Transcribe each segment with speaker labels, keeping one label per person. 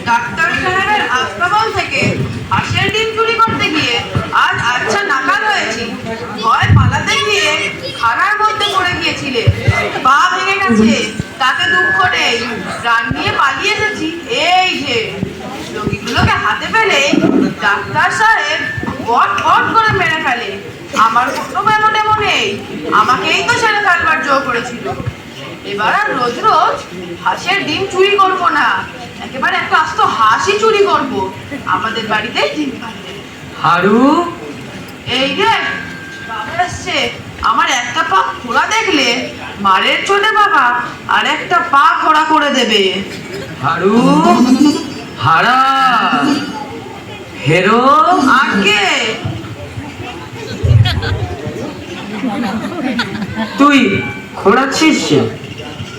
Speaker 1: Doctor সাহেবের হাসপাতাল থেকে হাঁসের ডিম চুরি করতে গিয়ে আজ আচ্ছা নাকাল হয়েছি। ভয় পালাতে গিয়ে খানার মধ্যে পড়ে গিয়েছিলে, পা ভেঙে গেছে, তাতে দুঃখ নেই, প্রাণ নিয়ে পালিয়ে এসেছি। এই যে রোগীগুলোকে হাতে পেলে ডাক্তার সাহেব বট বট করে মেরে ফেলে। আমার কোনো ব্যামো নেই, আমাকেই তো ছেড়ে ফেলবার জোর করেছিল। এবার আর রোজ রোজ হাঁসের ডিম চুরি করব না, একেবারে একটা আস্ত হাঁসই চুরি করব। আমাদের বাড়িতে ডিম পাবে।
Speaker 2: হারু,
Speaker 1: এই রে বাবা আসছে। আমার একটা পা খোড়া দেখলে মারের চোটে বাবা আর একটা পা খোড়া করে দেবে।
Speaker 2: হারু, হারা, হেরো।
Speaker 1: আগে
Speaker 2: তুই খোঁড়াচ্ছিস,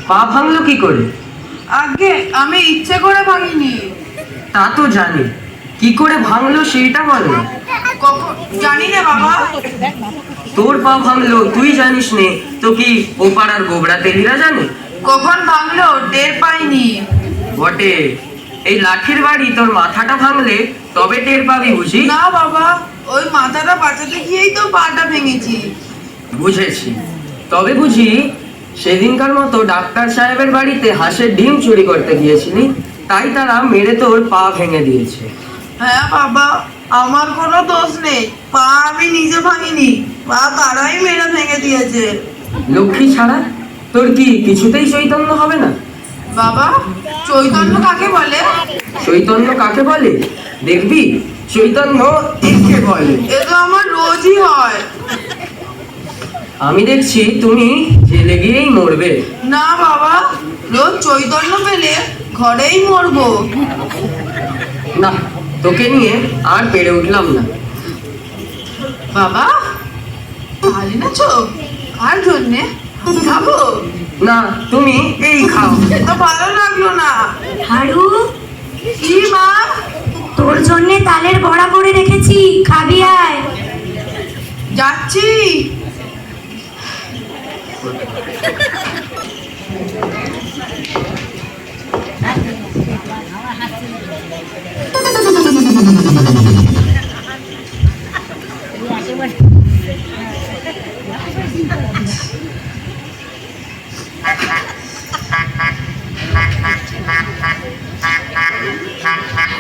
Speaker 2: পা ভাঙলো কি করে?
Speaker 1: আগে আমি ইচ্ছে করে ভাঙিনি।
Speaker 2: তা তো জানি, কি করে ভাঙলো সেইটা বলো।
Speaker 1: কখন জানি না বাবা।
Speaker 2: তোর পা ভাঙলো তুই জানিস নে, তো কি ও পাড়ার গোবরা তেলিরা জানে?
Speaker 1: কখন ভাঙলো টের পাইনি।
Speaker 2: বটে, এই লাঠির বাড়ি তোর মাথাটা ভাঙলে তবে টের পাবি বুঝি?
Speaker 1: না বাবা, ওই মাথাটা বাঁচাতে গিয়েই তো পাটা ভেঙেছি।
Speaker 2: বুঝেছি। তবে বুঝি সেদিনকার মতো ডাক্তার সাহেবের বাড়িতে হাঁসের ডিম চুরি করতে গিয়েছিলি, তাই তারা মেরে তোর পা ভেঙে দিয়েছে।
Speaker 1: হ্যাঁ বাবা, আমার কোনো দোষ নেই, পা আমি নিজে ভাঙিনি, পা তারাই মেরে ভেঙে দিয়েছে।
Speaker 2: লক্ষ্মী ছাড়া তোর কি কিছুতেই চৈতন্য হবে না?
Speaker 1: বাবা, চৈতন্য কাকে বলে?
Speaker 2: চৈতন্য কাকে বলে দেখবি, চৈতন্য একে বলে।
Speaker 1: এ তো আমার রোজই হয়।
Speaker 2: আমি দেখছি তুমি জেলে গিয়েই মরবে।
Speaker 1: না বাবা, রোজ চৈতন্য পেলে ঘরেই মরবো।
Speaker 2: না, তোকে নিয়ে আর পেরে উঠলাম না।
Speaker 1: বাবা ভালো নাছো? কার জন্যে খাবো?
Speaker 2: না, তুমি এই খাও।
Speaker 1: তো ভালো লাগলো না।
Speaker 3: হারু,
Speaker 1: কি মা?
Speaker 3: তোর জন্য তালের বড়া করে রেখেছি, খাবি আয়।
Speaker 1: যাচ্ছি।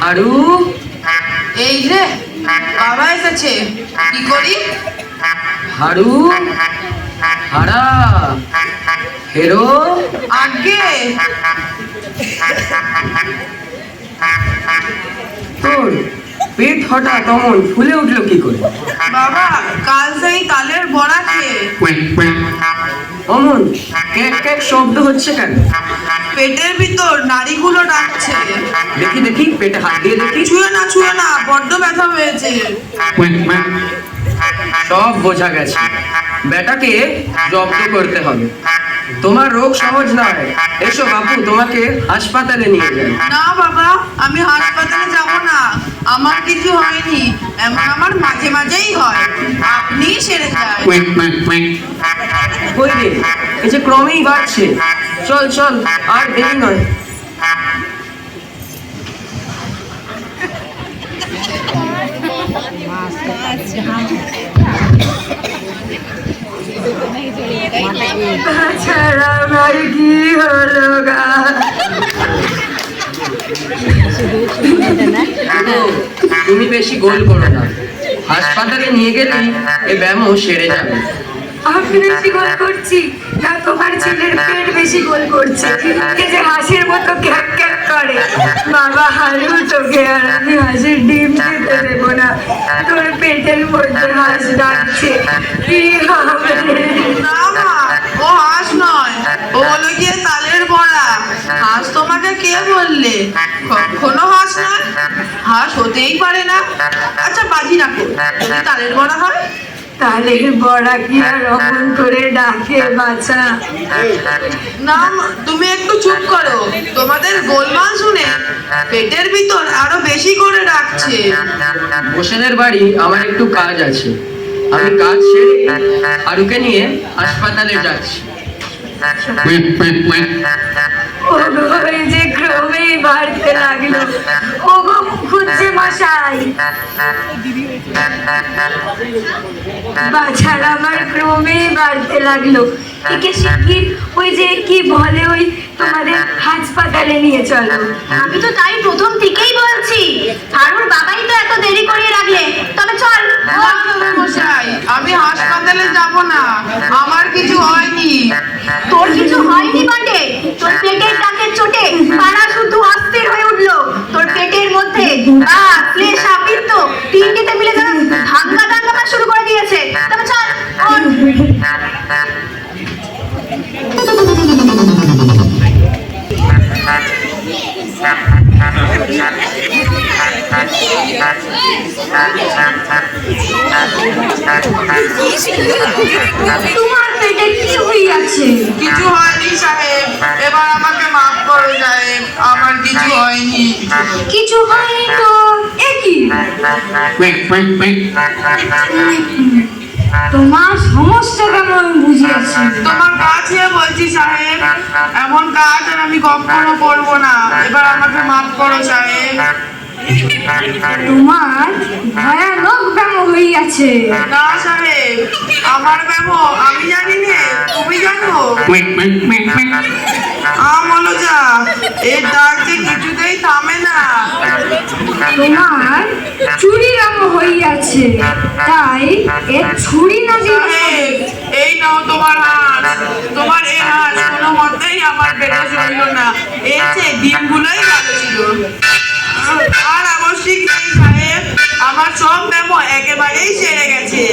Speaker 2: হারু,
Speaker 1: এই রে বাবা এসেছে, কি করি?
Speaker 2: হারু, হারা, হেরো।
Speaker 1: আগে
Speaker 2: তোর পেট হঠাৎ অমন ফুলে উঠলো কি করে?
Speaker 1: বাবা, কাল সেই তালের বড়া খেয়ে
Speaker 2: অমন ক্যাক ক্যাক শব্দ হচ্ছে কেন?
Speaker 1: পেটের ভিতর নাড়িগুলো ডাকছে।
Speaker 2: দেখি দেখি, পেটে হাত দিয়ে দেখি।
Speaker 1: ছুঁয়ে না, বড্ড ব্যথা হয়েছে।
Speaker 2: সব বোঝা গেছে, বেটাকে জব্দ করতে হবে। তোমার রোগ সহজ নয়। এসো বাপু, তোমাকে হাসপাতালে নিয়ে যাই।
Speaker 1: না বাবা, আমি হাসপাতালে যাব না, আমার কিছু হয়নি। এমন আমার মাঝে মাঝেই হয়, আপনি সেরে যায়।
Speaker 2: কই রে, এই যে ক্রমেই বাড়ছে। চল চল, আর দেরি নয়। কি হলো গা? তুমি বেশি গোল করো না, হাসপাতালে নিয়ে গেলেই এই ব্যায়াম সেরে যাবে।
Speaker 3: আমি বেশি গোল করছি না, তোমার ছেলের পেট বেশি গোল করছে, এই যে হাঁসের মতো ক্যাক ক্যাক করে। বাবা হারু, তোকে আর আমি হাঁসের ডিম খেতে দেবো না, তোর পেটের মধ্যে হাঁস ডাকছে, কি হবে?
Speaker 1: না মা, ও হাঁস নয়, ও হলো গিয়ে তালের বড়া। হাঁস তোমাকে কে বললে? কখনো হাঁস নয়, হাঁস হতেই পারে না। আচ্ছা বাজি রাখো, যদি তালের বড়া হয়।
Speaker 3: তালের বড়া কি আর অমন করে ডাকে বাছা?
Speaker 1: না তুমি একটু চুপ করো, তোমাদের গোলমাল শুনে পেটের ভিতর আরো বেশি করে ডাকছে।
Speaker 2: হোসেনের বাড়ি আমার একটু কাজ আছে, আমি কাজ সেরে হারুকে নিয়ে হাসপাতালে যাচ্ছি।
Speaker 3: ওগো এই যে ক্রমেই বাড়তে লাগলো। ওগো খুঁজছে মশাই, বাছার আমার ক্রমেই বাড়তে লাগলো। একে শিগগির ওই যে কি বলে ওই তোমাদের হাসপাতালে নিয়ে চলো।
Speaker 4: আমি তো তাই প্রথম থেকেই বলছি, হারুর বাবাই তো এত দেরি করিয়ে রাখলে। তবে চল।
Speaker 1: না তবে মশাই, আমি হাসপাতালে যাব না, আমার কিছু হয়নি।
Speaker 4: তোর কিছু হয়নি বটে, তোর পেটের ডাকের চোটে পাড়া শুধু অস্থির হয়ে উঠলো। তোর পেটের মধ্যে বাত, ক্লেশ, পিত্ত তিনটিতে মিলে যেন ভাঙ্গা দাঙ্গামা শুরু করে দিয়েছে। তবে চল ওঠ।
Speaker 3: তোমার পেটে কি হইয়াছে?
Speaker 1: কিছু হয়নি সাহেব, এবার আমাকে মাফ করো সাহেব, আমার কিছু হয়নি।
Speaker 3: কিছু হয়নি তো এ কি? তোমার সমস্যা কেমন বুঝিয়েছি।
Speaker 1: তোমার কাছে বলছি সাহেব, এমন কাজ আর আমি কখনো করবো না, এবার আমাকে মাফ করো সাহেব।
Speaker 3: তোমার ভয়ানক ব্যাম হইয়াছে।
Speaker 1: না সাহেব, আমার ব্যামো আমি জানি নে, তুমি জানো? হলো যা, এর দাগ যে কিছুতেই থামে না।
Speaker 3: তোমার চুরি রঙ হইয়াছে, তাই এ ছুরি না দিয়ে
Speaker 1: সাহেব, এই নাও তোমার হাঁস। তোমার এই হাঁস কোনো মতেই আমার পেটে চলল না, এর চেয়ে ডিমগুলোই ভালো ছিল। আর আবশ্যিক নেই সাহেব, আমার সব ব্যামো একেবারেই সেরে গেছে।